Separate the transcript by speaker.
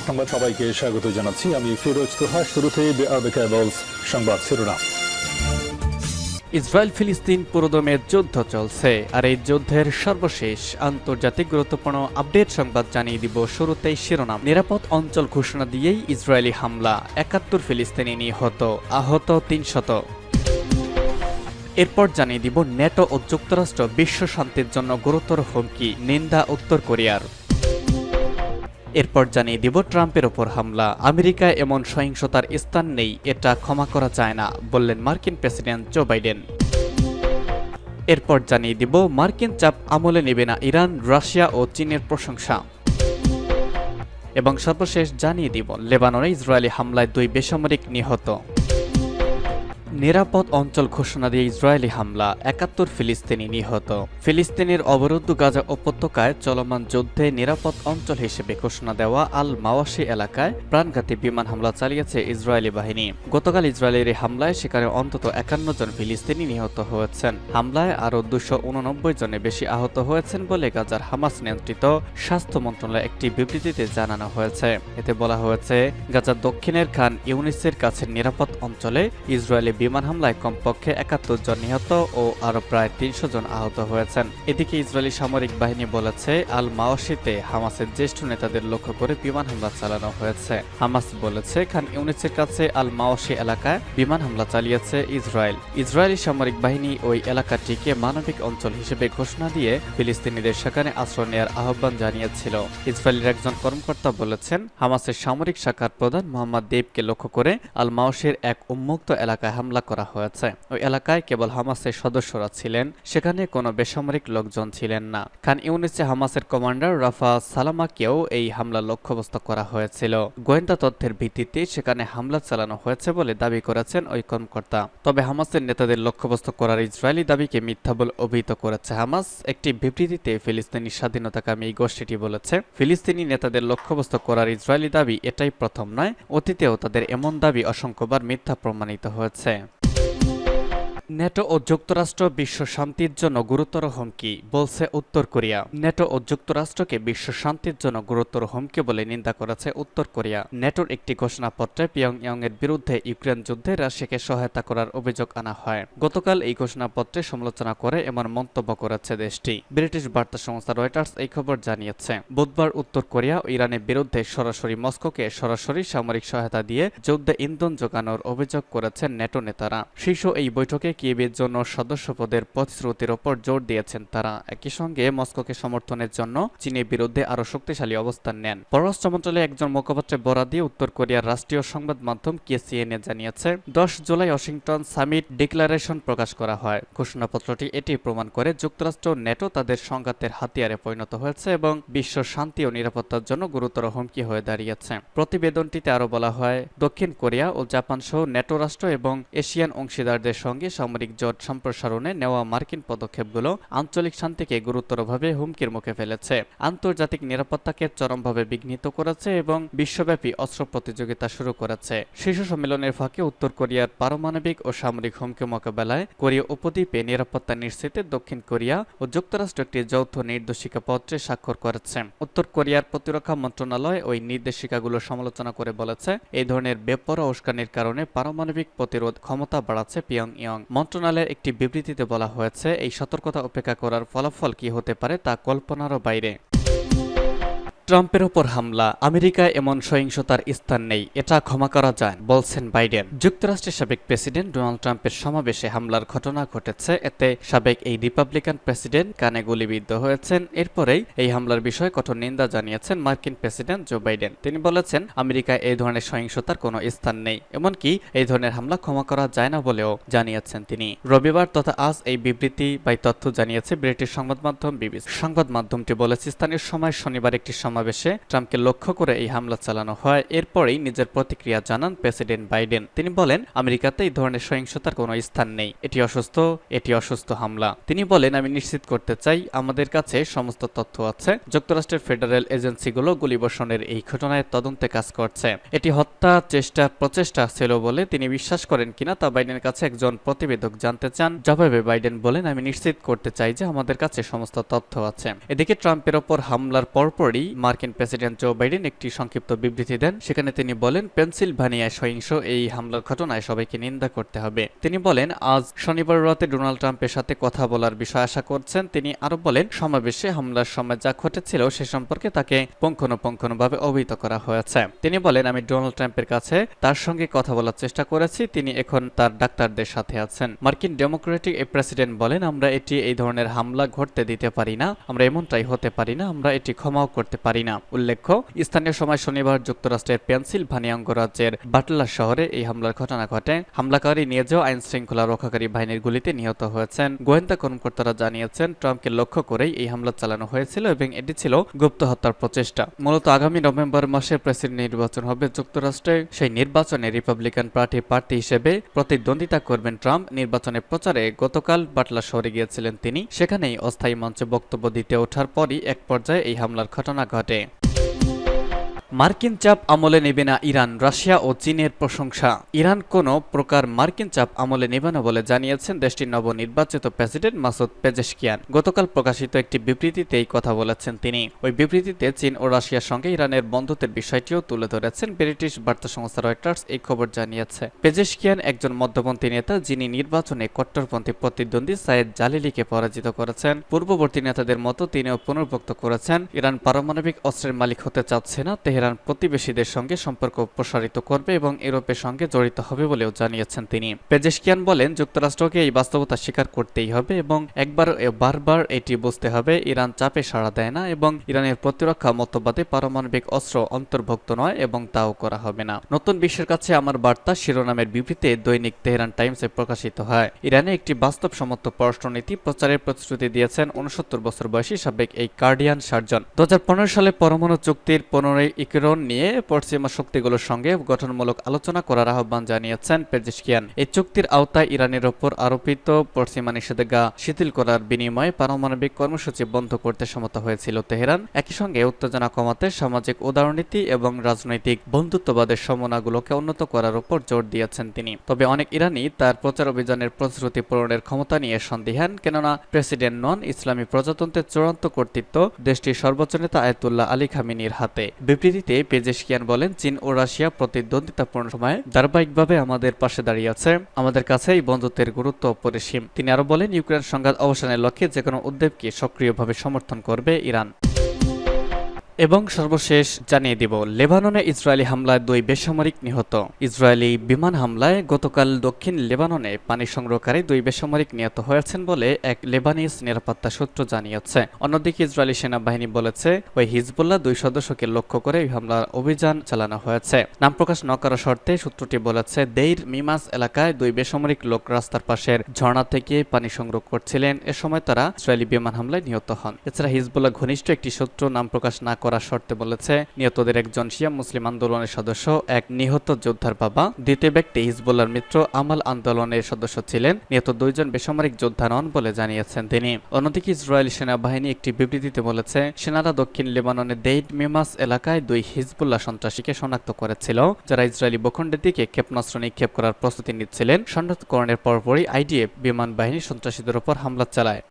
Speaker 1: সংবাদ সবাইকে স্বাগত জানাচ্ছি। আমি ফিরোজ তোহা। শুরুতে সংবাদ শিরোনাম।
Speaker 2: ইসরায়েল ফিলিস্তিন পুরোদমে যুদ্ধ চলছে, আর এই যুদ্ধের সর্বশেষ আন্তর্জাতিক গুরুত্বপূর্ণ আপডেট সংবাদ জানিয়ে দিব। শুরুতেই শিরোনাম। নিরাপদ অঞ্চল ঘোষণা দিয়েই ইসরায়েলি হামলা, ৭১ ফিলিস্তিনি নিহত, আহত ৩০০। এরপর জানিয়ে দিব ন্যাটো ও যুক্তরাষ্ট্র বিশ্ব শান্তির জন্য গুরুতর হুমকি, নিন্দা উত্তর কোরিয়ার। এরপর জানিয়ে দিব ট্রাম্পের ওপর হামলা, আমেরিকায় এমন সহিংসতার স্থান নেই, এটা ক্ষমা করা যায় না, বললেন মার্কিন প্রেসিডেন্ট জো বাইডেন। এরপর জানিয়ে দিব মার্কিন চাপ আমলে নেবে না ইরান, রাশিয়া ও চীনের প্রশংসা। এবং সর্বশেষ জানিয়ে দিব লেবাননে ইসরায়েলি হামলায় 2 বেসামরিক নিহত। নিরাপদ অঞ্চল ঘোষণা দিয়ে ইসরায়েলি হামলা, ৭১ ফিলিস্তিনি নিহত। ফিলিস্তিনের অবরুদ্ধ গাজা উপত্যকায় চলমান যুদ্ধে নিরাপদ অঞ্চল হিসেবে ঘোষণা দেওয়া আল মাওয়াশি এলাকায় প্রাণঘাতী বিমান হামলা চালিয়েছে ইসরায়েলি বাহিনী। গতকাল ইসরায়েলের এই হামলায় সেখানে অন্তত ৫১ জন ফিলিস্তিনি নিহত হয়েছেন। হামলায় আরও ২৮৯ জনের বেশি আহত হয়েছেন বলে গাজার হামাস নিয়ন্ত্রিত স্বাস্থ্য মন্ত্রণালয়ের একটি বিবৃতিতে জানানো হয়েছে। এতে বলা হয়েছে, গাজার দক্ষিণের খান ইউনিসের কাছে নিরাপদ অঞ্চলে ইসরায়েলি বিমান হামলায় কমপক্ষে ৭১ জন নিহত ও আরও প্রায় ৩০০ জন আহত হয়েছেন। এদিকে ইসরায়েলি সামরিক বাহিনী বলেছে, আল মাওয়াশিতে হামাসের জ্যেষ্ঠ নেতাদের লক্ষ্য করে বিমান হামলা চালানো হয়েছে। হামাস বলেছে, খান ইউনিসের কাছে আল মাওয়াশি এলাকায় বিমান হামলা চালিয়েছে ইসরায়েল। ইসরায়েলি সামরিক বাহিনী ওই এলাকাটিকে মানবিক অঞ্চল হিসেবে ঘোষণা দিয়ে ফিলিস্তিনিদের সেখানে আশ্রয় নেওয়ার আহ্বান জানিয়েছিল। ইসরায়েলের একজন কর্মকর্তা বলেছেন, হামাসের সামরিক শাখার প্রধান মোহাম্মদ দেবকে লক্ষ্য করে আল মাওয়াশির এক উন্মুক্ত এলাকায় হামলা করা হয়েছে। ওই এলাকায় কেবল হামাসের সদস্যরা ছিলেন, সেখানে কোনো বেসামরিক লোকজন ছিলেন না। খান ইউনিসে হামাসের কমান্ডার রাফা সালামাকেও এই হামলা লক্ষ্যবস্তু করা হয়েছিল। গোয়েন্দা তথ্যের ভিত্তিতে সেখানে হামলা চালানো হয়েছে বলে দাবি করেছেন ওই কর্মকর্তা। তবে হামাসের নেতাদের লক্ষ্যবস্তু করার ইসরায়েলি দাবিকে মিথ্যা বলে অভিহিত করেছে হামাস। একটি বিবৃতিতে ফিলিস্তিনি স্বাধীনতাকামী এই গোষ্ঠীটি বলেছে, ফিলিস্তিনি নেতাদের লক্ষ্যবস্তু করার ইসরায়েলি দাবি এটাই প্রথম নয়, অতীতেও তাদের এমন দাবি অসংখ্যবার মিথ্যা প্রমাণিত হয়েছে। ন্যাটো ও যুক্তরাষ্ট্র বিশ্ব শান্তির জন্য গুরুতর হুমকি, বলছে উত্তর কোরিয়া। ন্যাটো ও যুক্তরাষ্ট্রকে বিশ্ব শান্তির জন্য গুরুতর হুমকি বলে নিন্দা করেছে উত্তর কোরিয়া। ন্যাটোর একটি ঘোষণাপত্রে পিয়ংইয়ং এর বিরুদ্ধে ইউক্রেন যুদ্ধে রাশিয়াকে সহায়তা করার অভিযোগ আনা হয়। গতকাল এই ঘোষণাপত্রে সমালোচনা করে এমন মন্তব্য করেছে দেশটি। ব্রিটিশ বার্তা সংস্থা রয়টার্স এই খবর জানিয়েছে। বুধবার উত্তর কোরিয়া ও ইরানের বিরুদ্ধে সরাসরি মস্কোকে সরাসরি সামরিক সহায়তা দিয়ে যুদ্ধে ইন্ধন যোগানোর অভিযোগ করেছেন ন্যাটো নেতারা। শীর্ষ এই বৈঠকে কিয়েভের জন্য সদস্যপদের প্রতিশ্রুতির ওপর জোর দিয়েছেন তারা। একই সঙ্গে মস্কোকে সমর্থনের জন্য চীনের বিরুদ্ধে আরও শক্তিশালী অবস্থান নেন। পররাষ্ট্র মন্ত্রণালয়ের একজন মুখপাত্রে বরাত দিয়ে উত্তর কোরিয়ার রাষ্ট্রীয় সংবাদ মাধ্যম KCNA জানিয়েছে, 10 জুলাই ওয়াশিংটন সামিট ডিক্লারেশন প্রকাশ করা হয়। ঘোষণাপত্রটি এটি প্রমাণ করে যুক্তরাষ্ট্র ও ন্যাটো তাদের সংঘাতের হাতিয়ারে পরিণত হয়েছে এবং বিশ্ব শান্তি ও নিরাপত্তার জন্য গুরুতর হুমকি হয়ে দাঁড়িয়েছে। প্রতিবেদনটিতে আরও বলা হয়, দক্ষিণ কোরিয়া ও জাপান সহ ন্যাটো রাষ্ট্র এবং এশিয়ান অংশীদারদের সঙ্গে সামরিক জোট সম্প্রসারণে নেওয়া মার্কিন পদক্ষেপগুলো আঞ্চলিক শান্তিকে গুরুতরভাবে হুমকির মুখে ফেলেছে, আন্তর্জাতিক নিরাপত্তাকে চরমভাবে বিঘ্নিত করেছে এবং বিশ্বব্যাপী অস্ত্র প্রতিযোগিতা শুরু করেছে। শীর্ষ সম্মেলনের ফাঁকে উত্তর কোরিয়ার পারমাণবিক ও সামরিক হুমকি মোকাবেলায় কোরিয়া উপদ্বীপে নিরাপত্তা নিশ্চিতে দক্ষিণ কোরিয়া ও যুক্তরাষ্ট্র একটি যৌথ নির্দেশিকা পত্রে স্বাক্ষর করেছে। উত্তর কোরিয়ার প্রতিরক্ষা মন্ত্রণালয় ওই নির্দেশিকাগুলো সমালোচনা করে বলেছে, এই ধরনের বেপরোয়া উস্কানির কারণে পারমাণবিক প্রতিরোধ ক্ষমতা বাড়াচ্ছে পিয়ংইয়ং। মন্ত্রণালয়ের একটি বিবৃতিতে বলা হয়েছে, এই সতর্কতা উপেক্ষা করার ফলাফল কি হতে পারে তা কল্পনারও বাইরে। ট্রাম্পের ওপর হামলা, আমেরিকায় এমন সহিংসতার স্থান নেই, এটা ক্ষমা করা যায়, বলছেন বাইডেন। যুক্তরাষ্ট্রের সাবেক প্রেসিডেন্ট ডোনাল্ড ট্রাম্পের সমাবেশে হামলার ঘটনা ঘটেছে। এতে সাবেক এই রিপাবলিকান প্রেসিডেন্ট কানে গুলিবিদ্ধ হয়েছেন। এরপরেই এই হামলার বিষয়ে কঠোর নিন্দা জানিয়েছেন মার্কিন প্রেসিডেন্ট জো বাইডেন। তিনি বলেছেন, আমেরিকায় এই ধরনের সহিংসতার কোনো স্থান নেই, এমনকি এই ধরনের হামলা ক্ষমা করা যায় না বলেও জানিয়েছেন তিনি। রবিবার তথা আজ এই বিবৃতি বা তথ্য জানিয়েছে ব্রিটিশ সংবাদ মাধ্যম BBC। সংবাদ মাধ্যমটি বলেছে, স্থানীয় সময় শনিবার একটি সমাবেশে ট্রাম্পকে লক্ষ্য করে এই হামলা চালানো হয়। এরপরেই নিজের প্রতিক্রিয়া জানান প্রেসিডেন্ট বাইডেন। তিনি বলেন, আমেরিকাতে এই ধরনের সহিংসতার কোনো স্থান নেই, এটি অসুস্থ হামলা। তিনি বলেন, আমি নিশ্চিত করতে চাই আমাদের কাছে সমস্ত তথ্য আছে। যুক্তরাষ্ট্রের ফেডারেল এজেন্সিগুলো গুলিবর্ষণের এই ঘটনায় তদন্তে কাজ করছে। এটি হত্যা প্রচেষ্টা ছিল বলে তিনি বিশ্বাস করেন কিনা তা বাইডেনের কাছে একজন প্রতিবেদক জানতে চান। জবাবে বাইডেন বলেন, আমি নিশ্চিত করতে চাই যে আমাদের কাছে সমস্ত তথ্য আছে। এদিকে ট্রাম্পের ওপর হামলার পরপরই মার্কিন প্রেসিডেন্ট জো বাইডেন একটি সংক্ষিপ্ত বিবৃতি দেন। সেখানে তিনি বলেন, পেনসিলভানিয়ায় সহিংস এই হামলার ঘটনায় সবাইকে নিন্দা করতে হবে। তিনি বলেন, আজ শনিবার রাতে ডোনাল্ড ট্রাম্পের সাথে কথা বলার বিষয় আশা করছেন। তিনি আরো বলেন, সমাবেশে হামলার সময় যা ঘটেছিল সে সম্পর্কে তাকে পুঙ্খানুপুঙ্খভাবে অবহিত করা হয়েছে। তিনি বলেন, আমি ডোনাল্ড ট্রাম্পের কাছে তার সঙ্গে কথা বলার চেষ্টা করেছি। তিনি এখন তার ডাক্তারদের সাথে আছেন। মার্কিন ডেমোক্রেটিক প্রেসিডেন্ট বলেন, আমরা এই ধরনের হামলা ঘটতে দিতে পারি না। আমরা এমনটাই হতে পারি না। আমরা এটি ক্ষমাও করতে পারি না। উল্লেখ্য, স্থানীয় সময় শনিবার যুক্তরাষ্ট্রের পেনসিলভানিয়া অঙ্গরাজ্যের বাটলার শহরে এই হামলার ঘটনা ঘটে। হামলাকারী নিজেও আইন শৃঙ্খলা রক্ষাকারী বাহিনীর গুলিতে নিহত হয়েছেন। গোয়েন্দা কর্মকর্তারা জানিয়েছেন, ট্রাম্পকে লক্ষ্য করেই এই হামলা চালানো হয়েছিল এবং এটি ছিল গুপ্ত হত্যার প্রচেষ্টা। মূলত আগামী নভেম্বর মাসে প্রেসিডেন্ট নির্বাচন হবে যুক্তরাষ্ট্রে। সেই নির্বাচনে রিপাবলিকান পার্টি প্রার্থী হিসেবে প্রতিদ্বন্দ্বিতা করবেন ট্রাম্প। নির্বাচনের প্রচারে গতকাল বাটলার শহরে গিয়েছিলেন তিনি। সেখানেই অস্থায়ী মঞ্চে বক্তব্য দিতে ওঠার পরই এক পর্যায়ে এই হামলার ঘটনা ঘটে। মার্কিন চাপ আমলে নেবে না ইরান, রাশিয়া ও চীনের প্রশংসা। ইরান কোনো প্রকার মার্কিন চাপ আমলে নেবে না বলে জানিয়েছেন দেশটির নবনির্বাচিত প্রেসিডেন্ট মাসুদ পেজেশকিয়ান। গতকাল প্রকাশিত একটি বিবৃতিতে এই কথা বলেছেন তিনি। ওই বিবৃতিতে চীন ও রাশিয়ার সঙ্গে ইরানের বন্ধুত্বের বিষয়টিও তুলে ধরেছেন। ব্রিটিশ বার্তা সংস্থা রয়টার্স এই খবর জানিয়েছে। পেজেশকিয়ান একজন মধ্যপন্থী নেতা, যিনি নির্বাচনে কট্টরপন্থী প্রতিদ্বন্দ্বী সায়েদ জালিলিকে পরাজিত করেছেন। পূর্ববর্তী নেতাদের মতো তিনিও পুনর্ভুক্ত করেছেন, ইরান পারমাণবিক অস্ত্রের মালিক হতে চাচ্ছে না। তেহরান প্রতিবেশীদের সঙ্গে সম্পর্ক প্রসারিত করবে এবং ইউরোপের সঙ্গে জড়িত হবে বলেও জানিয়েছেন তিনি। পেজেশকিয়ান বলেন, যুক্তরাষ্ট্রকে এই বাস্তবতা স্বীকার করতেই হবে এবং বারবার এটি বুঝতে হবে, ইরান চাপে সাড়া দেয় না এবং ইরানের প্রতিরক্ষা মতবাদে পারমাণবিক অস্ত্র অন্তর্ভুক্ত নয় এবং তাও করা হবে না। নতুন বিশ্বের কাছে আমার বার্তা শিরোনামের বিবৃতিতে দৈনিক তেহরান টাইমসে প্রকাশিত হয়। ইরানে একটি বাস্তবসম্মত পররাষ্ট্রনীতি প্রচারের প্রতিশ্রুতি দিয়েছেন 69 বছর বয়সী সাবেক এই কার্ডিয়ান সার্জন। 2015 সালে পরমাণু চুক্তির 15 নিয়ে পশ্চিমা শক্তিগুলোর সঙ্গে গঠনমূলক আলোচনা করার আহ্বান জানিয়েছেন পেজেশকিয়ান। এই চুক্তির আওতায় ইরানের ওপর আরোপিত পশ্চিমা নিষেধাজ্ঞা শিথিল করার বিনিময়ে পারমাণবিক কর্মসূচি বন্ধ করতে সম্মত হয়েছিল তেহরান। একই সঙ্গে উত্তেজনা কমাতে সামাজিক উদারনীতি এবং রাজনৈতিক বন্ধুত্ববাদের সমন্বয়গুলোকে উন্নত করার উপর জোর দিয়েছেন তিনি। তবে অনেক ইরানি তার প্রচার অভিযানের প্রতিশ্রুতি পূরণের ক্ষমতা নিয়ে সন্দিহান, কেননা প্রেসিডেন্ট নন, ইসলামী প্রজাতন্ত্রের চূড়ান্ত কর্তৃত্ব দেশটির সর্বোচ্চ নেতা আয়াতুল্লাহ আলী খামেনির হাতে। বিবৃতিতে পেজেশকিয়ান বলেন, চীন ও রাশিয়া প্রতিদ্বন্দ্বিতাপূর্ণ সময়ে ধারাবাহিকভাবে আমাদের পাশে দাঁড়িয়ে আছে। আমাদের কাছে এই বন্ধুত্বের গুরুত্ব অপরিসীম। তিনি আরো বলেন, ইউক্রেন সংঘাত অবসানের লক্ষ্যে যেকোনো উদ্যোগকে সক্রিয়ভাবে সমর্থন করবে ইরান। এবং সর্বশেষ জানিয়ে দিব, লেবাননে ইসরায়েলি হামলায় 2 বেসামরিক নিহত। ইসরায়েলি বিমান হামলায় গতকাল দক্ষিণ লেবাননে পানি সংগ্রহকারী 2 বেসামরিক নিহত হয়েছেন বলে এক লেবানিজ নিরাপত্তা সূত্র জানিয়েছে। অন্যদিকে ইসরায়েলি সেনাবাহিনী বলেছে, ওই হিজবুল্লাহ 2 সদস্যকে লক্ষ্য করে এই হামলার অভিযান চালানো হয়েছে। নাম প্রকাশ ন করার শর্তে সূত্রটি বলেছে, দেইর মিমাস এলাকায় 2 বেসামরিক লোক রাস্তার পাশের ঝর্ণা থেকে পানি সংগ্রহ করছিলেন। এ সময় তারা ইসরায়েলি বিমান হামলায় নিহত হন। এছাড়া হিজবুল্লাহ ঘনিষ্ঠ একটি সূত্র নাম প্রকাশ না করার শর্তে বলেছে, নিহতদের একজন শিয়া মুসলিম আন্দোলনের সদস্য, এক নিহত যোদ্ধার বাবা। দ্বিতীয় ব্যক্তি হিজবুল্লাহর মিত্র আমাল আন্দোলনের সদস্য ছিলেন। নিহত 2 জন বেসামরিক যোদ্ধা নন বলে জানিয়েছেন তিনি। অন্যদিকে ইসরায়েলি সেনাবাহিনী একটি বিবৃতিতে বলেছে, সেনারা দক্ষিণ লেবাননের দেইড মিমাস এলাকায় 2 হিজবুল্লাহ সন্ত্রাসীকে শনাক্ত করেছিল, যারা ইসরায়েলি ভূখণ্ডের দিকে ক্ষেপণাস্ত্র নিক্ষেপ করার প্রস্তুতি নিচ্ছিলেন। শনাক্তকরণের পরপরই আইডিএফ বিমান বাহিনী সন্ত্রাসীদের উপর হামলা চালায়।